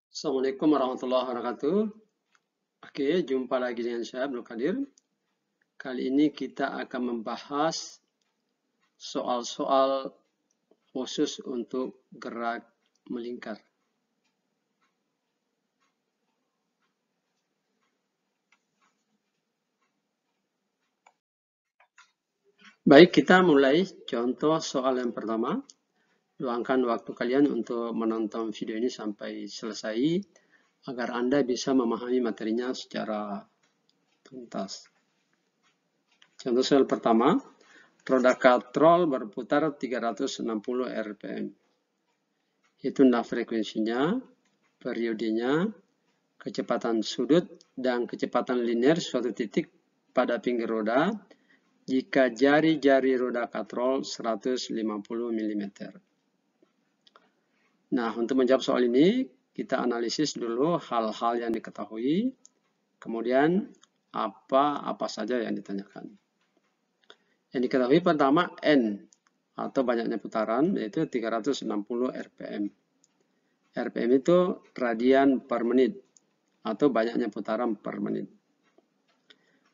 Assalamualaikum warahmatullahi wabarakatuh. Oke, jumpa lagi dengan saya Abdul Qadir. Kali ini kita akan membahas soal-soal khusus untuk gerak melingkar. Baik, kita mulai contoh soal yang pertama. Luangkan waktu kalian untuk menonton video ini sampai selesai agar Anda bisa memahami materinya secara tuntas. Contoh soal pertama, roda katrol berputar 360 rpm. Hitunglah frekuensinya, periodenya, kecepatan sudut, dan kecepatan linear suatu titik pada pinggir roda jika jari-jari roda katrol 150 mm. Nah, untuk menjawab soal ini, kita analisis dulu hal-hal yang diketahui, kemudian apa saja yang ditanyakan. Yang diketahui pertama N, atau banyaknya putaran, yaitu 360 rpm. RPM itu radian per menit, atau banyaknya putaran per menit.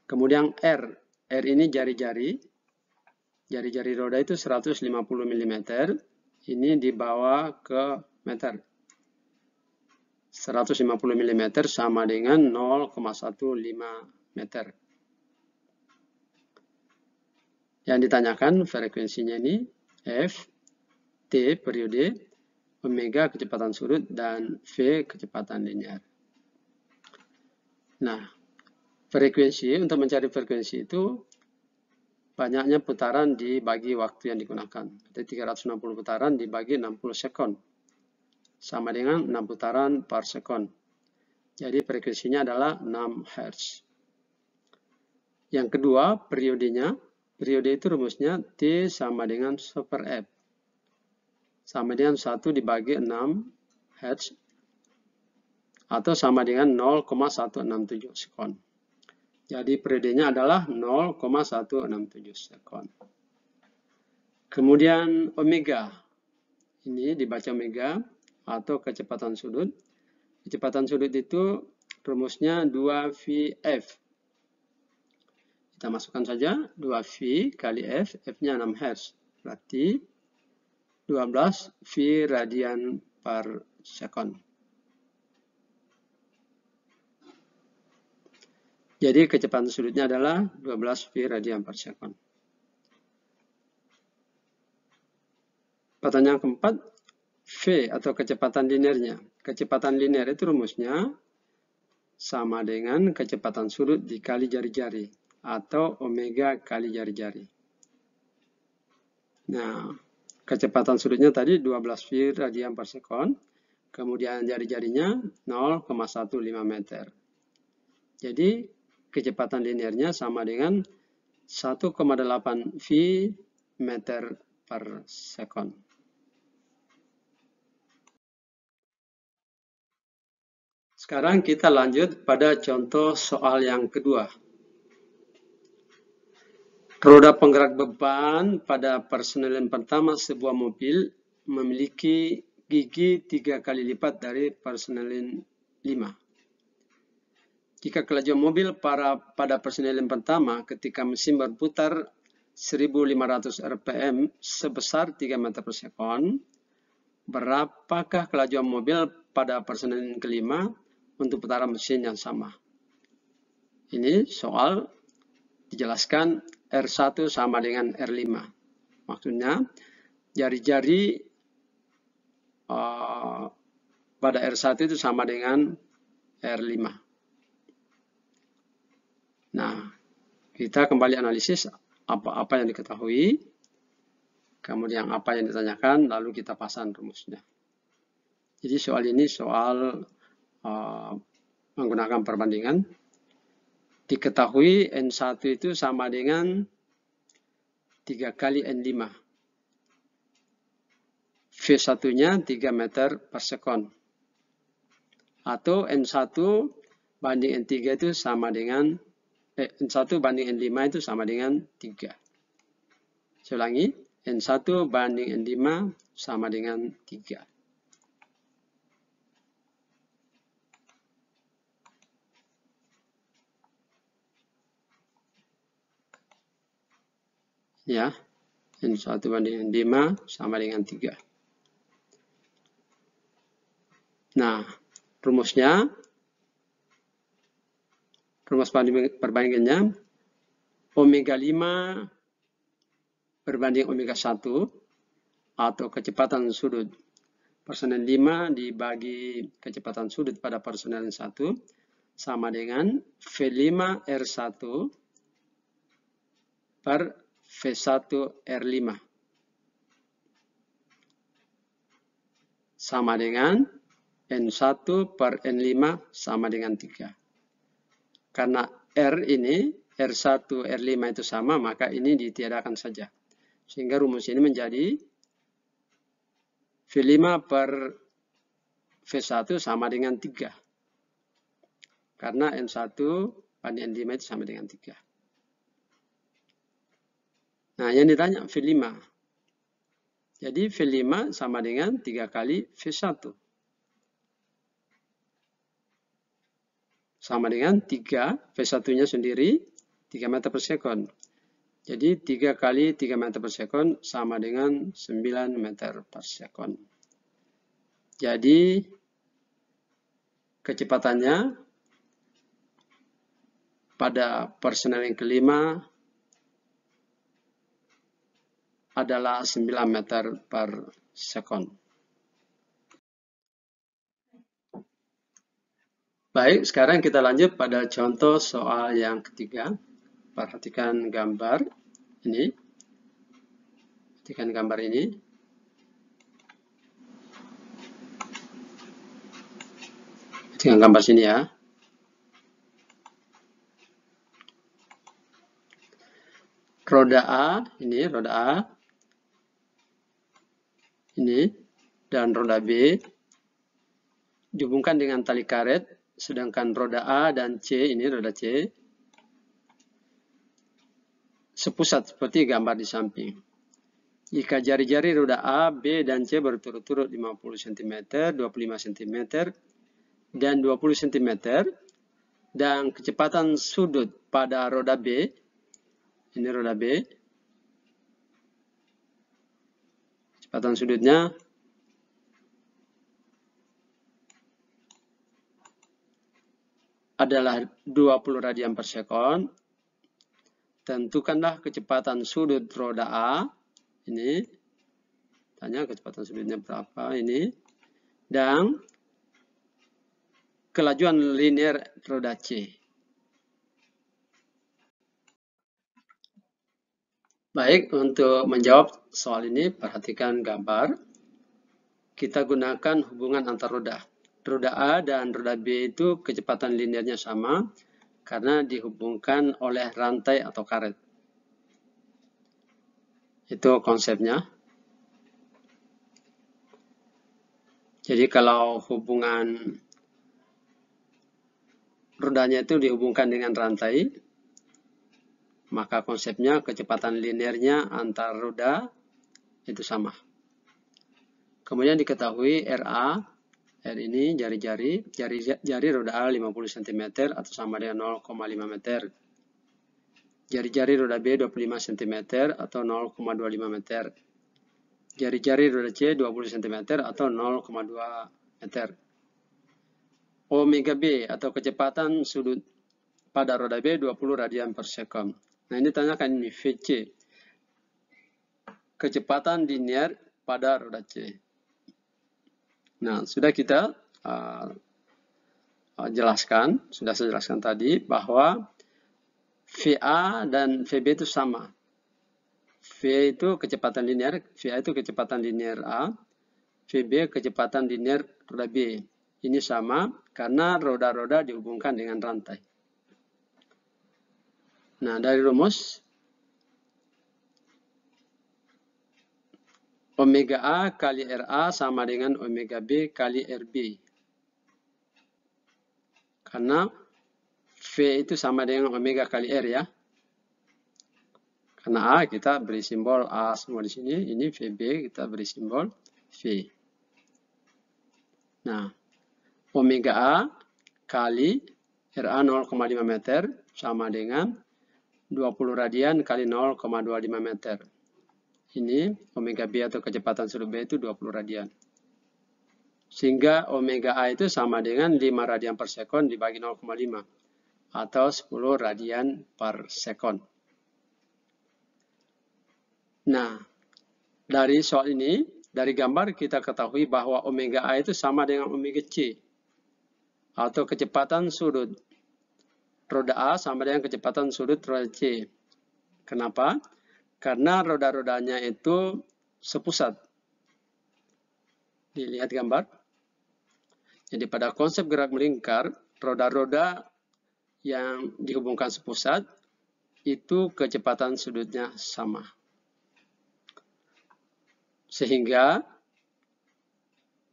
Kemudian R ini jari-jari. Jari-jari roda itu 150 mm. Ini dibawa ke meter. 150 mm sama dengan 0,15 meter. Yang ditanyakan frekuensinya ini F, T periode, omega kecepatan sudut, dan V kecepatan linear. Nah, frekuensi, untuk mencari frekuensi itu banyaknya putaran dibagi waktu yang digunakan. Jadi 360 putaran dibagi 60 sekon. Sama dengan 6 putaran per sekon. Jadi frekuensinya adalah 6 Hz. Yang kedua, periodenya. Periode itu rumusnya T sama dengan 1 per F. Sama dengan 1 dibagi 6 Hz. Atau sama dengan 0,167 sekon. Jadi periodenya adalah 0,167 sekon. Kemudian omega. Ini dibaca omega atau kecepatan sudut. Kecepatan sudut itu rumusnya 2VF. Kita masukkan saja 2V kali F. F-nya 6 Hz. Berarti 12 V radian per sekon. Jadi kecepatan sudutnya adalah 12 V radian per sekon. Pertanyaan keempat, V atau kecepatan linearnya. Kecepatan linear itu rumusnya sama dengan kecepatan sudut dikali jari-jari atau omega kali jari-jari. Nah, kecepatan sudutnya tadi 12 V radian per sekon, kemudian jari-jarinya 0,15 meter. Jadi kecepatan linearnya sama dengan 1,8 V meter per sekon. Sekarang kita lanjut pada contoh soal yang kedua. Roda penggerak beban pada persneling pertama sebuah mobil memiliki gigi 3 kali lipat dari persneling 5. Jika kelajuan mobil pada persneling pertama ketika mesin berputar 1500 rpm sebesar 3 meter per sekon, berapakah kelajuan mobil pada persneling kelima untuk putaran mesin yang sama? Ini soal dijelaskan R1 sama dengan R5. Maksudnya jari-jari pada R1 itu sama dengan R5. Nah, kita kembali analisis apa yang diketahui, kemudian apa yang ditanyakan, lalu kita pasang rumusnya. Jadi soal ini soal menggunakan perbandingan. Diketahui N1 itu sama dengan 3 kali N5. V1-nya 3 meter per sekon. Atau N1 banding N3 itu sama dengan N1 banding N5 itu sama dengan 3. Saya ulangi, N1 banding N5 sama dengan 3. Ya, N1 banding N5 sama dengan 3. Nah, rumusnya, rumus perbandingannya, omega 5 berbanding omega 1, atau kecepatan sudut personel 5 dibagi kecepatan sudut pada personel 1, sama dengan V5R1 per V1R5. Sama dengan N1 per N5 sama dengan 3. Karena R ini, R1, R5 itu sama, maka ini ditiadakan saja. Sehingga rumus ini menjadi V5 per V1 sama dengan 3. Karena N1 banding N5 itu sama dengan 3. Nah, yang ditanya V5. Jadi V5 sama dengan 3 kali V1. Sama dengan 3, V1-nya sendiri 3 meter per sekon. Jadi 3 kali 3 meter per sekon sama dengan 9 meter per sekon. Jadi kecepatannya pada personel yang kelima adalah 9 meter per sekon. Baik, sekarang kita lanjut pada contoh soal yang ketiga. Perhatikan gambar ini. Perhatikan gambar ini. Perhatikan gambar sini ya. Roda A, ini roda A. Ini. Dan roda B dihubungkan dengan tali karet. Sedangkan roda A dan C, ini roda C, sepusat seperti gambar di samping. Jika jari-jari roda A, B, dan C berturut-turut 50 cm, 25 cm, dan 20 cm, dan kecepatan sudut pada roda B, ini roda B, kecepatan sudutnya adalah 20 radian per sekon. Tentukanlah kecepatan sudut roda A. Ini. Tanya kecepatan sudutnya berapa ini. Dan kelajuan linear roda C. Baik, untuk menjawab soal ini, perhatikan gambar. Kita gunakan hubungan antar roda. Roda A dan roda B itu kecepatan linearnya sama karena dihubungkan oleh rantai atau karet. Itu konsepnya. Jadi kalau hubungan rodanya itu dihubungkan dengan rantai, maka konsepnya kecepatan linearnya antar roda itu sama. Kemudian diketahui RA, R ini jari roda A 50 cm atau sama dengan 0,5 meter. Jari-jari roda B 25 cm atau 0,25 meter. Jari-jari roda C 20 cm atau 0,2 meter. Omega B atau kecepatan sudut pada roda B 20 radian per sekon. Nah, ini tanyakan ini VC. Kecepatan linear pada roda C. Nah, sudah kita jelaskan, sudah saya jelaskan tadi bahwa VA dan VB itu sama. V itu kecepatan linear, VA itu kecepatan linear A, VB kecepatan linear roda B. Ini sama karena roda-roda dihubungkan dengan rantai. Nah, dari rumus omega A kali RA sama dengan omega B kali RB. Karena V itu sama dengan omega kali R ya. Karena A kita beri simbol A semua di sini, ini VB kita beri simbol V. Nah, omega A kali RA 0,5 meter sama dengan 20 radian kali 0,25 meter. Ini omega B atau kecepatan sudut B itu 20 radian. Sehingga omega A itu sama dengan 5 radian per sekon dibagi 0,5 atau 10 radian per sekon. Nah, dari soal ini, dari gambar kita ketahui bahwa omega A itu sama dengan omega C atau kecepatan sudut roda A sama dengan kecepatan sudut roda C. Kenapa? Karena roda-rodanya itu sepusat. Dilihat gambar. Jadi pada konsep gerak melingkar, roda-roda yang dihubungkan sepusat itu kecepatan sudutnya sama. Sehingga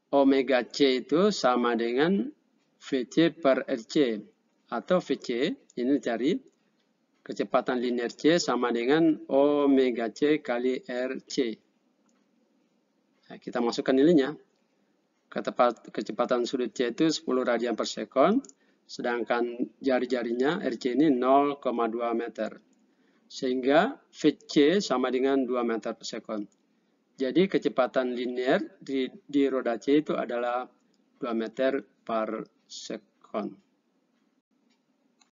omega C itu sama dengan VC per RC. Atau VC, ini cari kecepatan linear C sama dengan omega C kali RC. Nah, kita masukkan nilainya. Kecepatan sudut C itu 10 radian per sekon, sedangkan jari-jarinya RC ini 0,2 meter. Sehingga VC sama dengan 2 meter per sekon. Jadi kecepatan linear di roda C itu adalah 2 meter per sekon.